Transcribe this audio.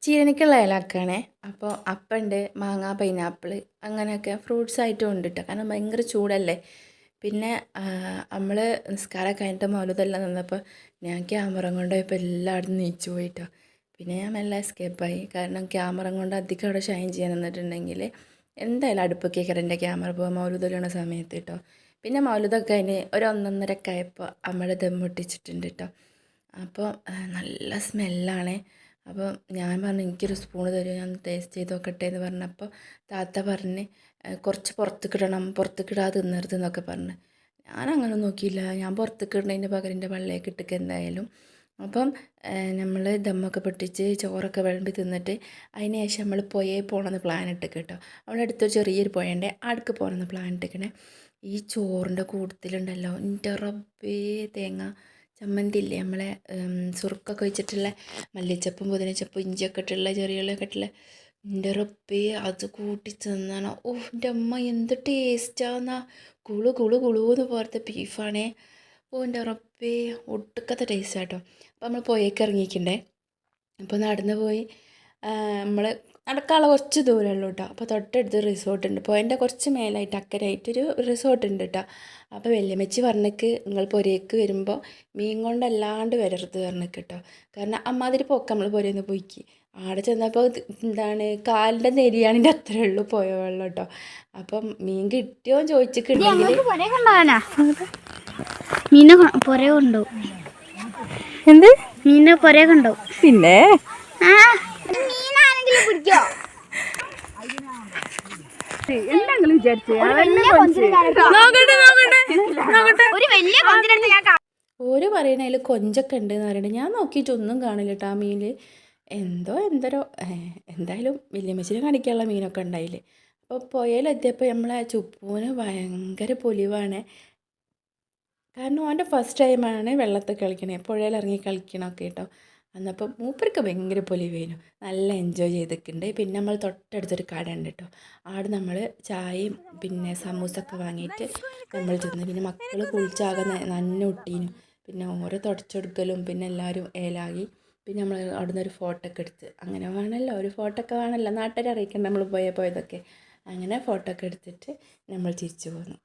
ചീരനിക്കുള്ള ഇലക്കാണേ. അപ്പോൾ അപ്പമുണ്ട്, മാങ്ങ, പൈനാപ്പിൾ അങ്ങനെയൊക്കെ ഫ്രൂട്ട്സ് ആയിട്ടും ഉണ്ട് കേട്ടോ. കാരണം ഭയങ്കര ചൂടല്ലേ. പിന്നെ നമ്മൾ നിസ്കാരം കഴിഞ്ഞിട്ട് മൗലൂദെല്ലാം നിന്നപ്പോൾ ഞാൻ ക്യാമറ കൊണ്ടുപോയപ്പോൾ എല്ലായിടത്തും നീച്ചു പോയിട്ടോ. പിന്നെ ഞാൻ മെല്ലെ എസ്കേപ്പായി. കാരണം ക്യാമറ കൊണ്ട് അധികം അവിടെ ഷൈൻ ചെയ്യാൻ നിന്നിട്ടുണ്ടെങ്കിൽ എന്തായാലും അടുപ്പൊക്കെ എൻ്റെ ക്യാമറ പോകുക മൗലൂദിലുള്ള സമയത്ത് കേട്ടോ. പിന്നെ മൗലൂദൊക്കെ കഴിഞ്ഞ് ഒരു 1:30 ആയപ്പോൾ നമ്മൾ ദം പൊട്ടിച്ചിട്ടുണ്ട് കേട്ടോ. അപ്പോൾ നല്ല സ്മെല്ലാണ്. അപ്പോൾ ഞാൻ പറഞ്ഞു എനിക്കൊരു സ്പൂണ് തരുമോ, ഞാൻ ടേസ്റ്റ് ചെയ്ത് നോക്കട്ടെ എന്ന് പറഞ്ഞപ്പോൾ താത്ത പറഞ്ഞ് കുറച്ച് പുറത്തേക്കിടണം, പുറത്തേക്കിടാതെ തിന്നരുത് എന്നൊക്കെ പറഞ്ഞ്. ഞാനങ്ങനെ നോക്കിയില്ല. ഞാൻ പുറത്തേക്കിടുന്നതിൻ്റെ പകരം എൻ്റെ പള്ളിയൊക്കെ ഇട്ടേക്ക് എന്തായാലും. അപ്പം നമ്മൾ ദമ്മൊക്കെ പൊട്ടിച്ച് ചോറൊക്കെ വിളമ്പി തിന്നിട്ട് അതിന് ശേഷം നമ്മൾ പുഴയിൽ പോകണമെന്ന് പ്ലാൻ ഇട്ടേക്ക് കേട്ടോ. അവിടെ അടുത്തൊരു ചെറിയൊരു പുഴയുണ്ട്, അടുക്ക് പോകണമെന്ന് പ്ലാൻ ഇട്ടേക്കണേ. ഈ ചോറിൻ്റെ കൂട്ടത്തിലുണ്ടല്ലോ എൻ്റെ റബ്ബേ തേങ്ങ ചമ്മന്തി ഇല്ലേ, നമ്മളെ സുറുക്കൊക്കെ വെച്ചിട്ടുള്ള മല്ലിച്ചപ്പും പുതിനച്ചപ്പും ഇഞ്ചിയൊക്കെ ഇട്ടുള്ള ചെറിയുള്ളിയൊക്കെ ഇട്ടുള്ള എൻ്റെ റബ്ബേ അത് കൂട്ടി തിന്നാണ്. ഓ എൻ്റെ അമ്മ എന്ത് ടേസ്റ്റാന്നാ. കുളു കുളു കുളുവെന്ന് പോലത്തെ ബീഫാണേ. ഓ എൻ്റെ റബ്ബേ ഒട്ടുക്കത്തെ ടേസ്റ്റാട്ടോ. അപ്പോൾ നമ്മൾ പുഴയ്ക്ക് ഇറങ്ങിയിട്ടുണ്ടേ. അപ്പോൾ നടന്നു പോയി നമ്മൾ നടക്കാനുള്ള കുറച്ച് ദൂരമുള്ളൂ കേട്ടോ. അപ്പോൾ തൊട്ടടുത്ത് റിസോർട്ടുണ്ട്. പുഴൻ്റെ കുറച്ച് മേലായിട്ട് അക്കരയായിട്ടൊരു റിസോർട്ടുണ്ട് കേട്ടോ. അപ്പോൾ വല്യമ്മച്ചി പറഞ്ഞിക്ക് നിങ്ങൾ പുരയ്ക്ക് വരുമ്പോൾ മീൻ കൊണ്ടല്ലാണ്ട് വരരുത് പറഞ്ഞിക്ക് കേട്ടോ. കാരണം അമ്മാതിരി പോക്ക് നമ്മൾ പുരയിൽ പോയിക്ക് ആടെ ചെന്നപ്പോൾ എന്താണ് കാലിൻ്റെ നെരിയാണിൻ്റെ അത്രേ ഉള്ളൂ പുഴ വെള്ളം കേട്ടോ. അപ്പം മീൻ കിട്ടിയോ ചോദിച്ചിട്ടുണ്ടെങ്കിൽ മീനെ പുര കൊണ്ടോ എന്ത് മീനെ പുര കൊണ്ടോ പിന്നെ എന്തെങ്കിലും വിചാരിച്ചു ഓര് പറയണതിൽ കൊഞ്ചൊക്കെ ഉണ്ടെന്ന് പറയണേ. ഞാൻ നോക്കിയിട്ടൊന്നും കാണില്ല കേട്ടോ ആ മീൻ. എന്തോരോ എന്തായാലും വല്യമ്മച്ചിനെ കാണിക്കാനുള്ള മീനൊക്കെ ഉണ്ടായില്ലേ. അപ്പോൾ പുഴയിലെത്തിയപ്പോൾ നമ്മളെ ചുപ്പൂന് ഭയങ്കര പൊലിവാണ്. കാരണം അവൻ്റെ ഫസ്റ്റ് ടൈമാണ് വെള്ളത്തിൽ കളിക്കണേ, പുഴയിൽ ഇറങ്ങി കളിക്കണമൊക്കെ കേട്ടോ. അന്നപ്പോൾ മൂപ്പർക്ക് ഭയങ്കര പൊലിവേനു, നല്ല എൻജോയ് ചെയ്തിട്ടുണ്ട്. പിന്നെ നമ്മൾ തൊട്ടടുത്തൊരു കട ഉണ്ട് കേട്ടോ. അവിടെ നമ്മൾ ചായയും പിന്നെ സമൂസൊക്കെ വാങ്ങിയിട്ട് നമ്മൾ ചെന്ന്. പിന്നെ മക്കൾ കുളിച്ചാകെ നന്നൊട്ടീനു. പിന്നെ ഓരോ തുടച്ചെടുക്കലും പിന്നെ എല്ലാവരും ഏലാകി. പിന്നെ നമ്മൾ അവിടെ നിന്ന് ഒരു ഫോട്ടോ ഒക്കെ എടുത്ത്. അങ്ങനെ വേണമല്ലോ, ഒരു ഫോട്ടോ ഒക്കെ വേണമല്ലോ, നാട്ടുകാരെ അറിയിക്കണ്ട നമ്മൾ പോയതൊക്കെ. അങ്ങനെ ഫോട്ടോ ഒക്കെ എടുത്തിട്ട് നമ്മൾ തിരിച്ചു പോന്നു.